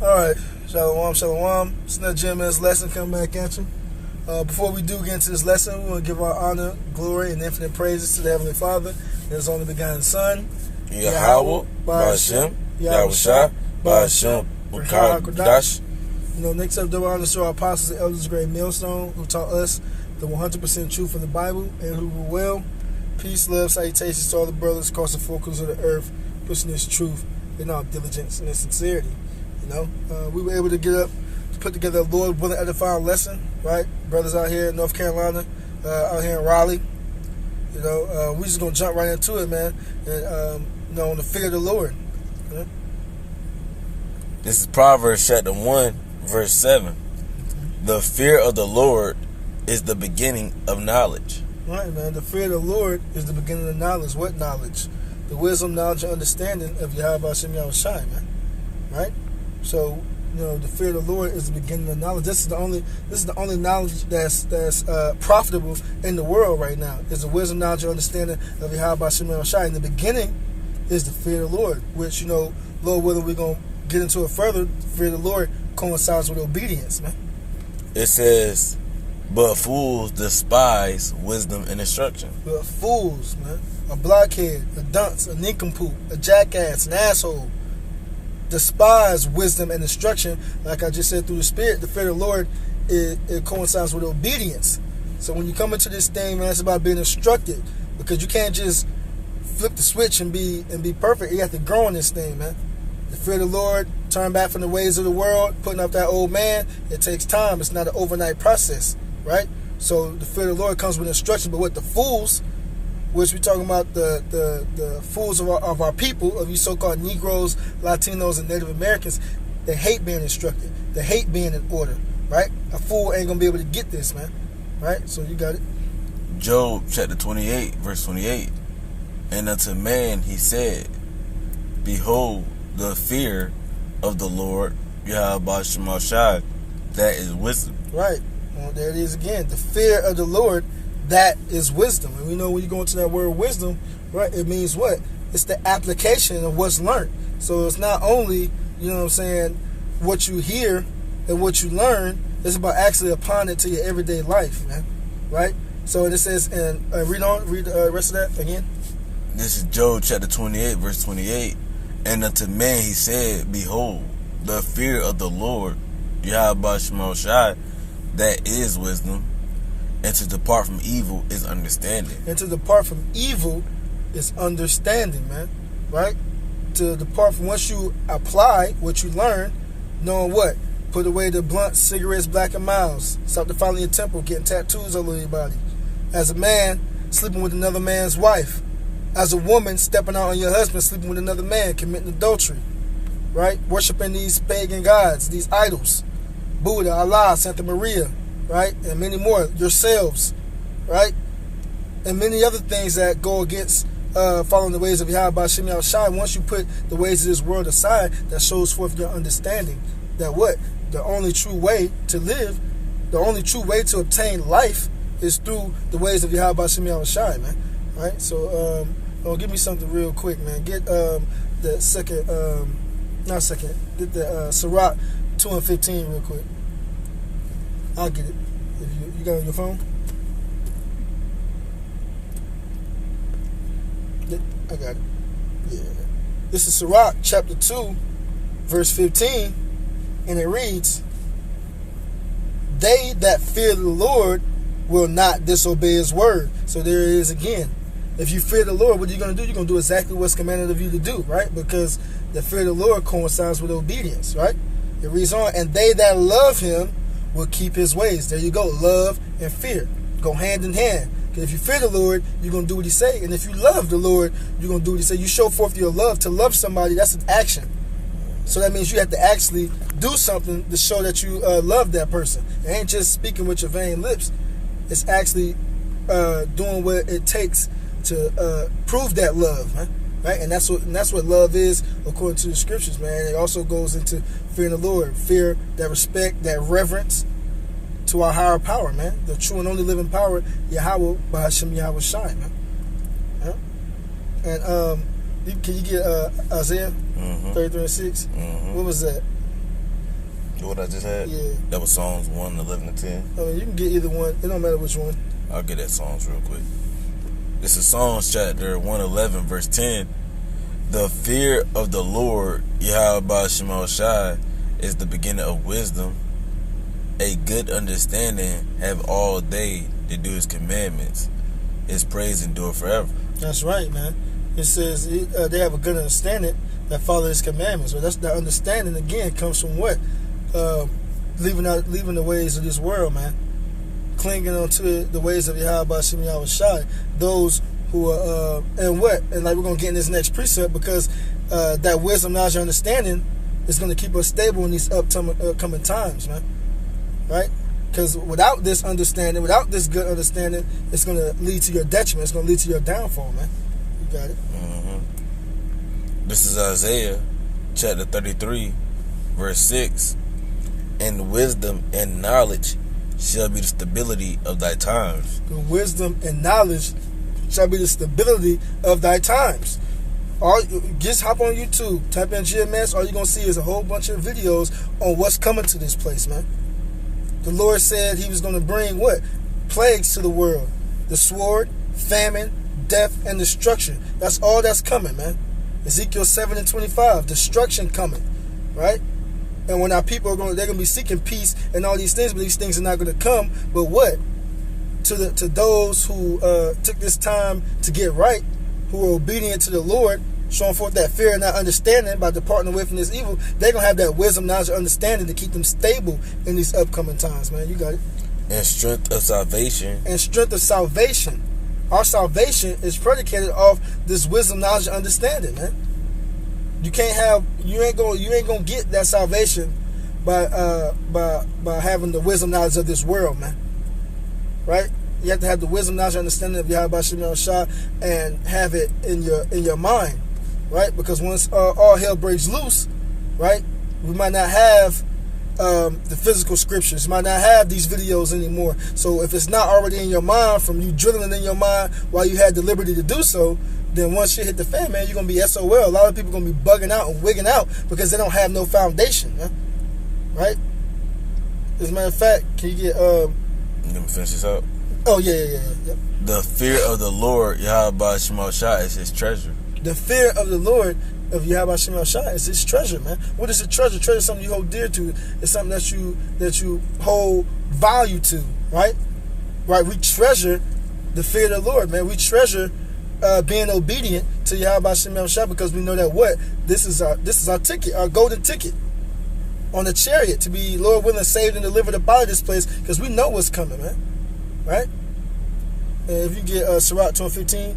Alright, Shalom, Shalom. It's another GMS lesson coming back at you. Before we do get into this lesson, we want to give our honor, glory, and infinite praises to the Heavenly Father and His only begotten Son, Yahweh, Ba'ashem, Yahushua, Ba'ashem, B'Kadash. Next up, double honors to our apostles and elders, great millstone, who taught us the 100% truth of the Bible, and who rule well. Peace, love, salutations to all the brothers across the four corners of the earth, pushing this truth in all diligence and in sincerity. We were able to get up to put together a Lord willing edifying lesson, right? Brothers out here in North Carolina, out here in Raleigh. We just gonna jump right into it, man. And on the fear of the Lord. Yeah? This is Proverbs chapter 1, verse 7. The fear of the Lord is the beginning of knowledge. Right, man. The fear of the Lord is the beginning of knowledge. What knowledge? The wisdom, knowledge, and understanding of Yahweh Hashem Yahushai, man. Right? So, the fear of the Lord is the beginning of knowledge. This is the only knowledge that's profitable in the world right now. Is the wisdom, knowledge, and understanding of Yahweh Hashem Yahushai. And the beginning is the fear of the Lord, which, Lord willing, we're going to get into it further. The fear of the Lord coincides with obedience, man. It says, but fools despise wisdom and instruction. But fools, man. A blockhead, a dunce, a nincompoop, a jackass, an asshole. Despise wisdom and instruction, like I just said, through the Spirit. The fear of the Lord, it coincides with obedience. So when you come into this thing, man, it's about being instructed, because you can't just flip the switch and be perfect. You have to grow in this thing, man. The fear of the Lord, turn back from the ways of the world, putting up that old man. It takes time. It's not an overnight process, right? So the fear of the Lord comes with instruction. But with the fools, which we're talking about the fools of our people, of these so-called Negroes, Latinos, and Native Americans, they hate being instructed. They hate being in order, right? A fool ain't going to be able to get this, man, right? So you got it. Job chapter 28, verse 28. And unto man he said, behold, the fear of the Lord, Yahweh Shemashai, that is wisdom. Right. Well, there it is again. The fear of the Lord, that is wisdom. And we know when you go into that word wisdom, right, it means what? It's the application of what's learned. So it's not only, what you hear and what you learn, it's about actually applying it to your everyday life, man. Right? So it says, and read the rest of that again. This is Job chapter 28, verse 28. And unto man he said, behold, the fear of the Lord, Yahweh Shemashai, that is wisdom. And to depart from evil is understanding. And to depart from evil is understanding, man. Right? To depart from, once you apply what you learn, knowing what? Put away the blunt, cigarettes, black and miles. Stop defiling your temple, getting tattoos all over your body. As a man, sleeping with another man's wife. As a woman, stepping out on your husband, sleeping with another man, committing adultery. Right? Worshiping these pagan gods, these idols. Buddha, Allah, Santa Maria. Right? And many more. Yourselves. Right? And many other things that go against following the ways of Yahweh Hashem Yahushai. Once you put the ways of this world aside, that shows forth your understanding that what? The only true way to live, the only true way to obtain life is through the ways of Yahweh Hashem Yahushai, man. Right? So, give me something real quick, man. Get the second, get the Sirach 2 and 15 real quick. I'll get it. If you got it on your phone? I got it. Yeah. This is Sirach chapter 2, verse 15, and it reads, they that fear the Lord will not disobey his word. So there it is again. If you fear the Lord, what are you going to do? You're going to do exactly what's commanded of you to do, right? Because the fear of the Lord coincides with obedience, right? It reads on, and they that love him will keep his ways. There you go. Love and fear go hand in hand. Because if you fear the Lord, you're going to do what he say. And if you love the Lord, you're going to do what he say. You show forth your love. To love somebody, that's an action. So that means you have to actually do something to show that you love that person. It ain't just speaking with your vain lips. It's actually doing what it takes to prove that love, man. Right? And that's what love is according to the scriptures, man. It also goes into fearing the Lord, fear, that respect, that reverence to our higher power, man. The true and only living power, Yahweh Ba'ashem Yahushai, man. Yeah? And can you get Isaiah 33 and 6? What was that? What I just had? Yeah. That was Psalms 1, 11, and 10. I mean, you can get either one. It don't matter which one. I'll get that Psalms real quick. This is Psalms chapter 111, verse 10. The fear of the Lord, Yahweh Shema Shai, is the beginning of wisdom. A good understanding have all they that do his commandments. His praise endure forever. That's right, man. It says they have a good understanding that follow his commandments. So that's the understanding, again, comes from what? Leaving the ways of this world, man. Clinging onto the ways of Yahweh Shem Yahweh Shai. Those who are, and what? And like we're going to get in this next precept, because that wisdom, knowledge, and understanding is going to keep us stable in these upcoming times, man. Right? Because without this understanding, without this good understanding, it's going to lead to your detriment. It's going to lead to your downfall, man. You got it? Mm-hmm. This is Isaiah chapter 33, verse 6. And wisdom and knowledge shall be the stability of thy times. The wisdom and knowledge shall be the stability of thy times. Just hop on YouTube, type in GMS, all you're going to see is a whole bunch of videos on what's coming to this place, man. The Lord said he was going to bring what? Plagues to the world. The sword, famine, death, and destruction. That's all that's coming, man. Ezekiel 7:25, destruction coming, right? And when our people they're going to be seeking peace and all these things, but these things are not going to come. But what? To those who took this time to get right, who are obedient to the Lord, showing forth that fear and that understanding by departing away from this evil, they're going to have that wisdom, knowledge, and understanding to keep them stable in these upcoming times, man. You got it. And strength of salvation. And strength of salvation. Our salvation is predicated off this wisdom, knowledge, and understanding, man. You ain't gonna get that salvation by having the wisdom, knowledge of this world, man. Right? You have to have the wisdom, knowledge, and understanding of Yahweh Shem Shah and have it in your mind, right? Because once all hell breaks loose, right, we might not have the physical scriptures, might not have these videos anymore. So if it's not already in your mind from you drilling in your mind while you had the liberty to do so, then once shit hit the fan, man, you're going to be SOL. A lot of people are going to be bugging out and wigging out because they don't have no foundation, man. Right? As a matter of fact, can you get... Let me finish this up. Oh, yeah. The fear of the Lord, Yahweh Shema Shai, is his treasure. The fear of the Lord of Yahweh Shema Shai is his treasure, man. What is a treasure? Treasure is something you hold dear to. It's something that you hold value to, right? Right? We treasure the fear of the Lord, man. We treasure being obedient to Yahweh Shema Shai because we know that what? This is our ticket, our golden ticket on the chariot to be, Lord willing, saved and delivered up out of this place because we know what's coming, man. Right? And if you get Sirach 2:15.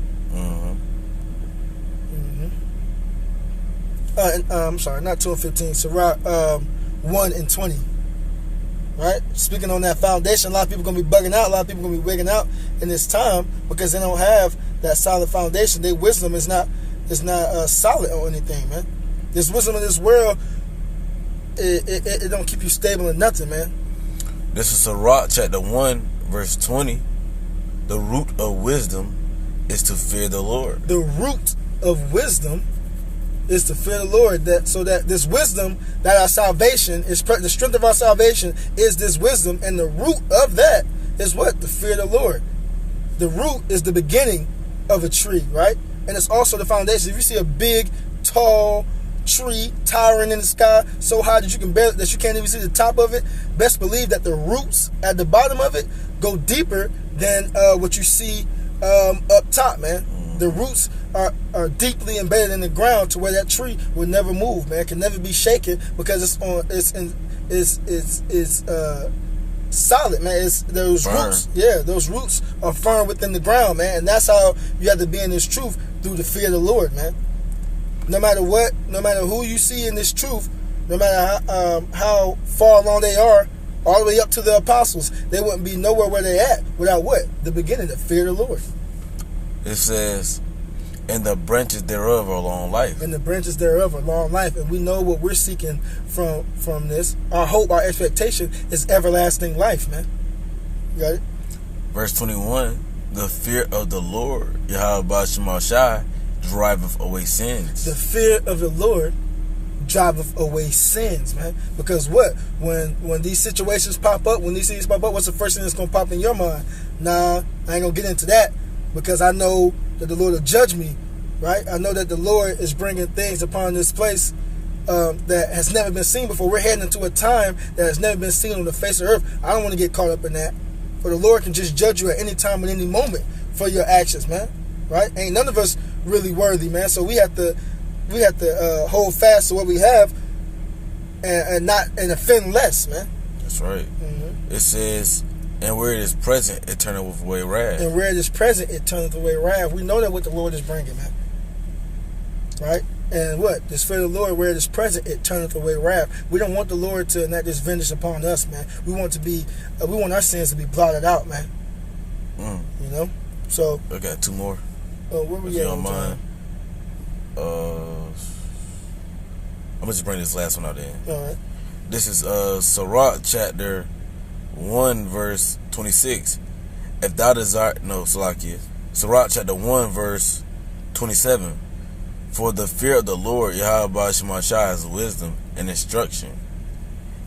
I'm sorry, not 2:15. Sirach 1:20. Right? Speaking on that foundation, a lot of people are going to be bugging out. A lot of people are going to be wigging out in this time because they don't have that solid foundation. Their wisdom is not solid on anything, man. This wisdom of this world, it don't keep you stable in nothing, man. This is Sirach chapter 1, verse 20. The root of wisdom is to fear the Lord. The root of wisdom is to fear the Lord. So that this wisdom, that our salvation is, the strength of our salvation is this wisdom, and the root of that is what? The fear of the Lord. The root is the beginning of a tree, right? And it's also the foundation. If you see a big, tall tree towering in the sky so high that you can't even see the top of it, best believe that the roots at the bottom of it go deeper than what you see up top, man. The roots are deeply embedded in the ground to where that tree will never move, man. It can never be shaken because it's solid, man. It's those firm roots. Yeah, those roots are firm within the ground, man. And that's how you have to be in this truth, through the fear of the Lord, man. No matter what, no matter who you see in this truth, no matter how far along they are, all the way up to the apostles, they wouldn't be nowhere where they at without what? The beginning, the fear of the Lord. It says, and the branches thereof are long life. And the branches thereof are long life. And we know what we're seeking from this. Our hope, our expectation is everlasting life, man. You got it? Verse 21, the fear of the Lord, Yahweh Shema Shai, driveth away sins. The fear of the Lord driveth away sins, man. Because what? When these situations pop up, when these things pop up, what's the first thing that's going to pop in your mind? Nah, I ain't going to get into that, because I know that the Lord will judge me, right? I know that the Lord is bringing things upon this place that has never been seen before. We're heading into a time that has never been seen on the face of earth. I don't want to get caught up in that. For the Lord can just judge you at any time and any moment for your actions, man. Right? Ain't none of us really worthy, man. So we have to hold fast to what we have and offend less, man. That's right. It says, and where it is present, it turneth away wrath. And where it is present, it turneth away wrath. We know that what the Lord is bringing, man. Right? And what? The Spirit of the Lord, where it is present, it turneth away wrath. We don't want the Lord to enact this vengeance upon us, man. We want our sins to be blotted out, man. You know? So I got two more. Where we at on time? I'm gonna just bring this last one out in. All right. This is Sirach chapter 1 verse 26. If thou desire, Sirach chapter 1 verse 27. For the fear of the Lord, Yahweh Shemashah, is wisdom and instruction,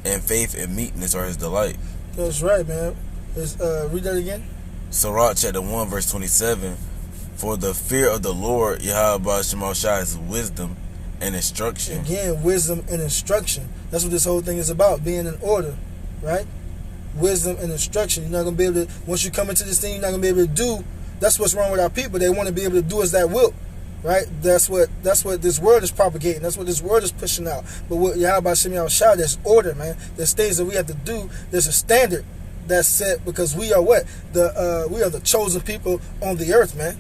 and faith and meekness are his delight. That's right, man. Read that again. Sirach chapter 1 verse 27. For the fear of the Lord, Yahweh Shemashah, is wisdom and instruction. Again, wisdom and instruction. That's what this whole thing is about, being in order, right? Wisdom and instruction. You're not going to be able to, once you come into this thing, you're not going to be able to do. That's what's wrong with our people. They want to be able to do as that will. Right? That's what this world is propagating. That's what this world is pushing out. But what Yahweh Shemashah, there's order, man. There's things that we have to do. There's a standard that's set, because we are what? We are the chosen people on the earth, man.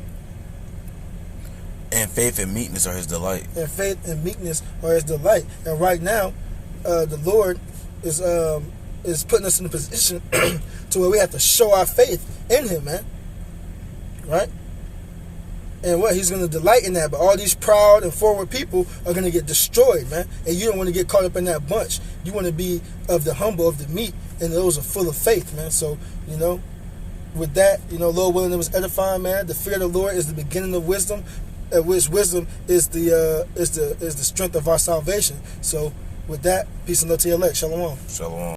And faith and meekness are his delight. And faith and meekness are his delight. And right now, the Lord is putting us in a position to where we have to show our faith in him, man. Right? And what? He's going to delight in that. But all these proud and forward people are going to get destroyed, man. And you don't want to get caught up in that bunch. You want to be of the humble, of the meek, and those are full of faith, man. So, with that, Lord willing, it was edifying, man. The fear of the Lord is the beginning of wisdom, which wisdom is the strength of our salvation. So, with that, peace and love to your elect. Shalom. Shalom.